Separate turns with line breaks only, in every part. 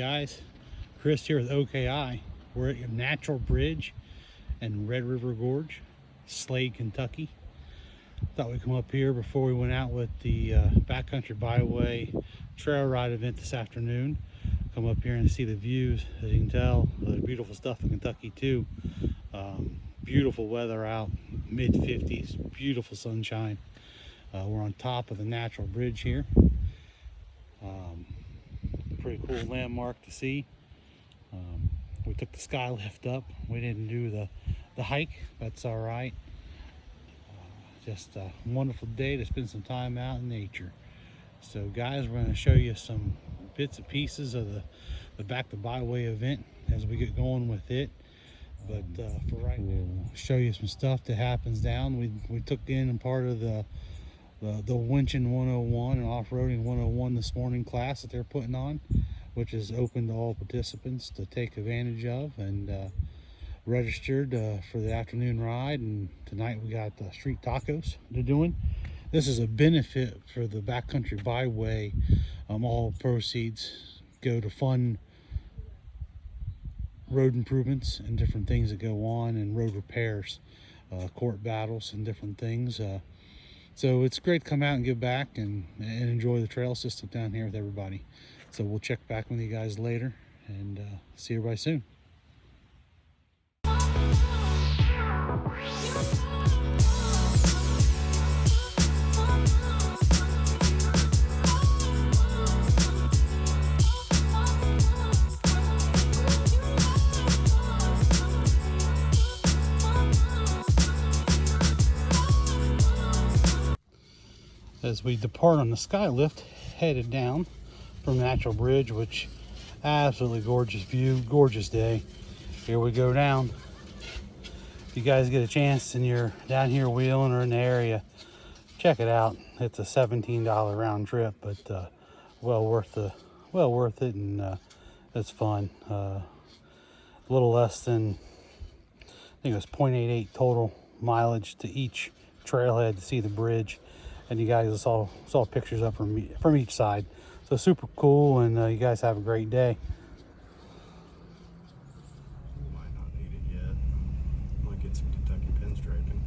guys, Chris here with OKI. We're at Natural Bridge and Red River Gorge, Slade, Kentucky. Thought we'd come up here before we went out with the Backcountry Byway trail ride event this afternoon. Come up here and see the views. As you can tell, there's beautiful stuff in Kentucky too. Beautiful weather out, mid 50s, beautiful sunshine. We're on top of the Natural Bridge here. Pretty cool landmark to see. We took the sky lift up. We didn't do the hike. That's all right. Just a wonderful day to spend some time out in nature. So guys, we're going to show you some bits and pieces of the Back to Byway event as we get going with it. But for right now, we'll show you some stuff that happens down. We took in part of the winching 101 and off-roading 101 this morning class that they're putting on, which is open to all participants to take advantage of, and registered for the afternoon ride. And tonight we got street tacos they're doing. This is a benefit for the Backcountry Byway. All proceeds go to fund road improvements and different things that go on, and road repairs, court battles and different things. So it's great to come out and give back and enjoy the trail system down here with everybody. So we'll check back with you guys later and see everybody soon. As we depart on the sky lift, headed down from Natural Bridge, which absolutely gorgeous view, gorgeous day. Here we go down. If you guys get a chance and you're down here wheeling or in the area, check it out. It's a $17 round trip, but well worth it, and it's fun. A little less than, I think it was 0.88 total mileage to each trailhead to see the bridge. And you guys saw pictures up from each side. So super cool, and you guys have a great day.
Might not need it yet. Might get some Kentucky pinstriping.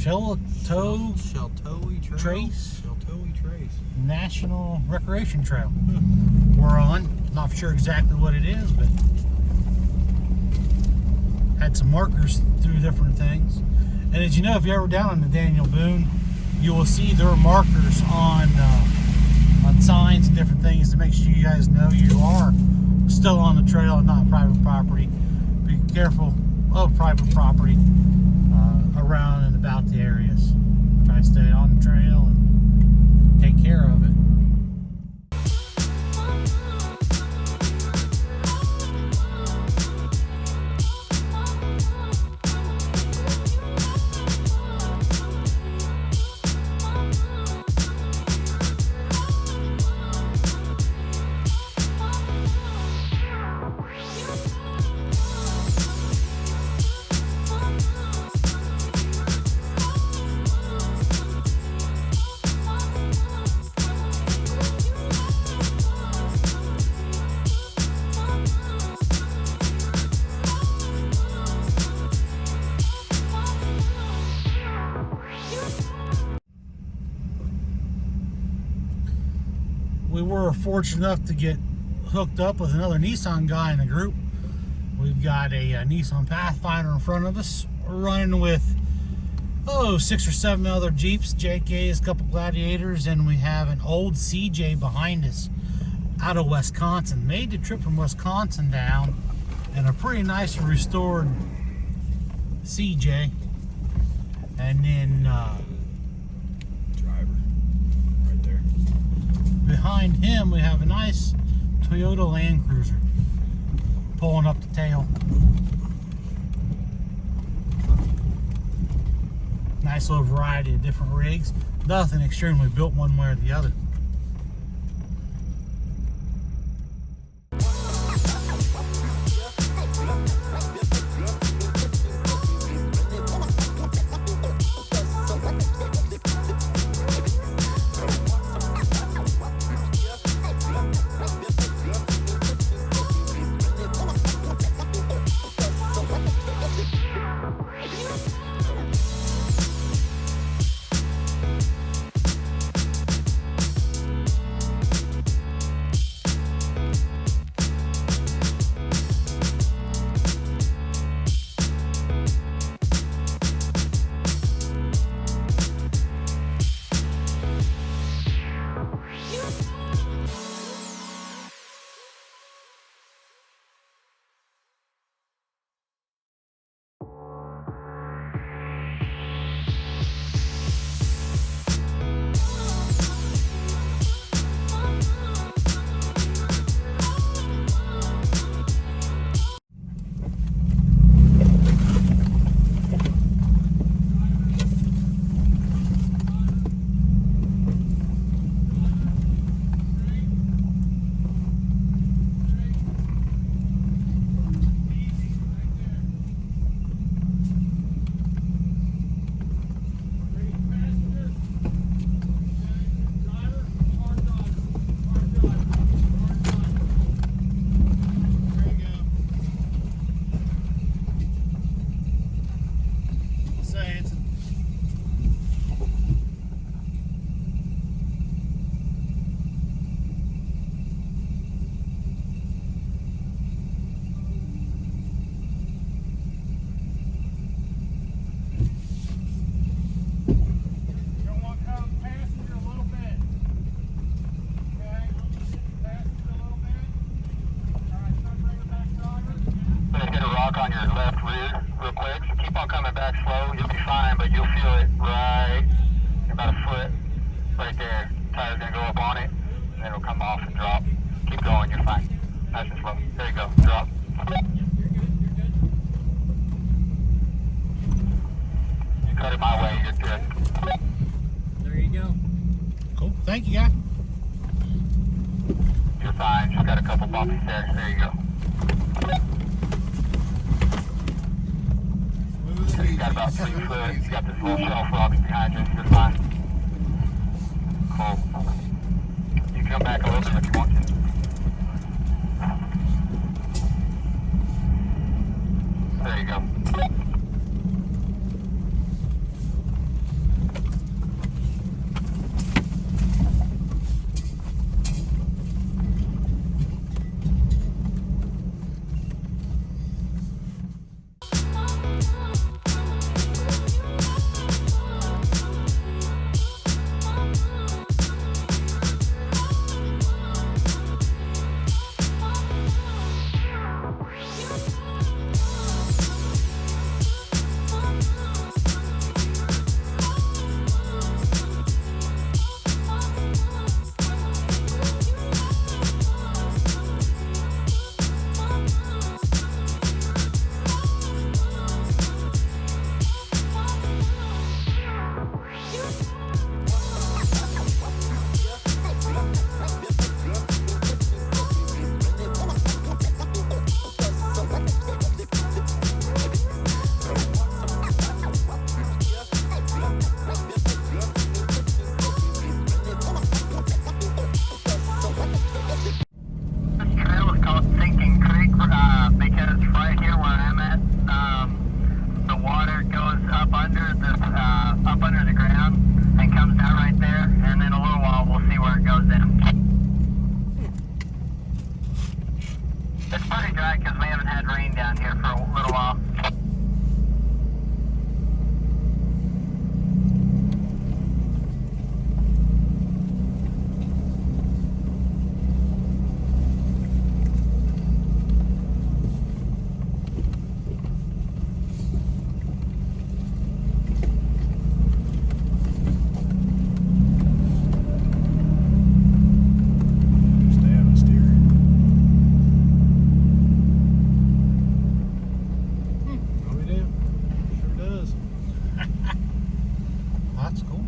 Sheltoe Trace
National
Recreation Trail we're on. Not sure exactly what it is, but had some markers through different things. And as you know, if you're ever down on the Daniel Boone, you will see there are markers on signs and different things to make sure you guys know you are still on the trail and not private property. Be careful of private property around and about the areas. Try to stay on the trail and take care of it. we're fortunate enough to get hooked up with another Nissan guy in the group. We've got a Nissan Pathfinder in front of us. We're running with 6 or 7 other Jeeps, JKs, a couple Gladiators, and we have an old CJ behind us out of Wisconsin. Made the trip from Wisconsin down in a pretty nice restored CJ. And then
Driver, right there.
behind him we have a nice Toyota Land Cruiser pulling up the tail. Nice little variety of different rigs. Nothing extremely built one way or the other.
On your left rear real quick, so keep on coming back slow. You'll be fine, but you'll feel it right about a foot right there. Tire's gonna go up on it, and then it'll come off and drop. Keep going, you're fine. Nice and slow. There you go, drop. You cut it my way, you're good.
There you go.
Cool, thank you, guy.
You're fine, just got a couple bumps there. There you go. You got about 3 foot. You got this little shelf rocks behind you. You're fine. Cool. You can come back a little bit if you want to. There you go. It's pretty dry because we haven't had rain down here for a little while.
That's cool.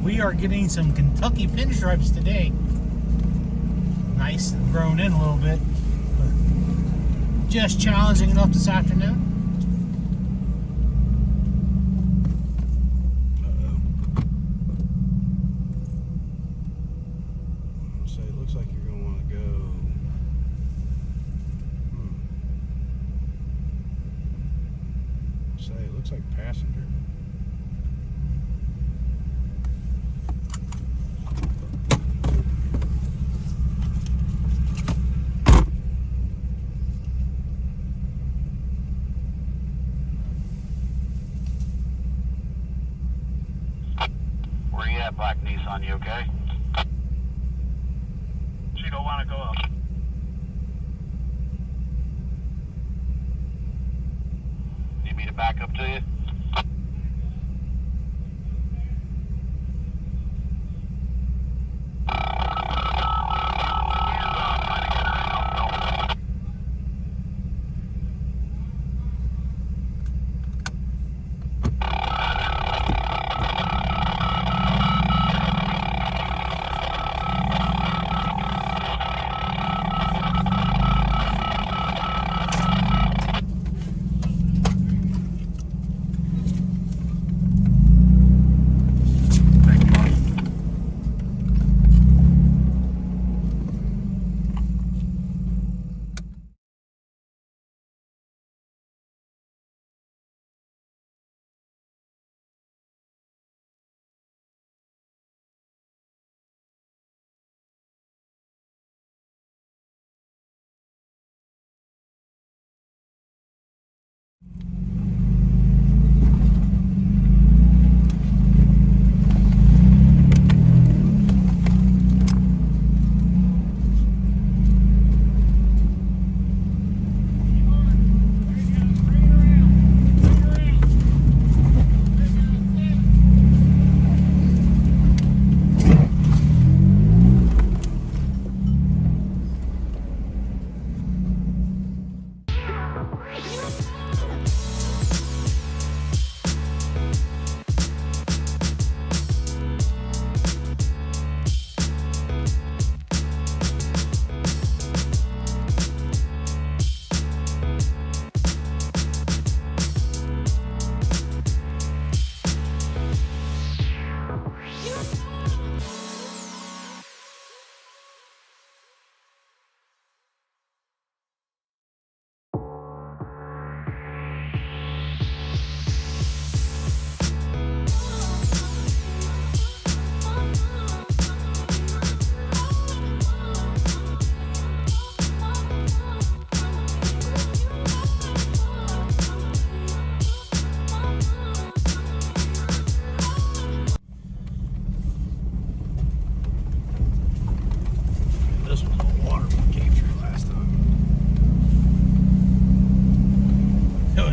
We are getting some Kentucky pinstripes today. Nice and grown in a little bit. But just challenging enough this afternoon.
So it looks like you're going to want to go. Say it looks like passenger.
Where you at, Black Nissan? You okay? She don't want to go up. Need me to back up to you?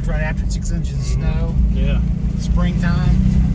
Right after 6 inches of snow.
Yeah.
Springtime.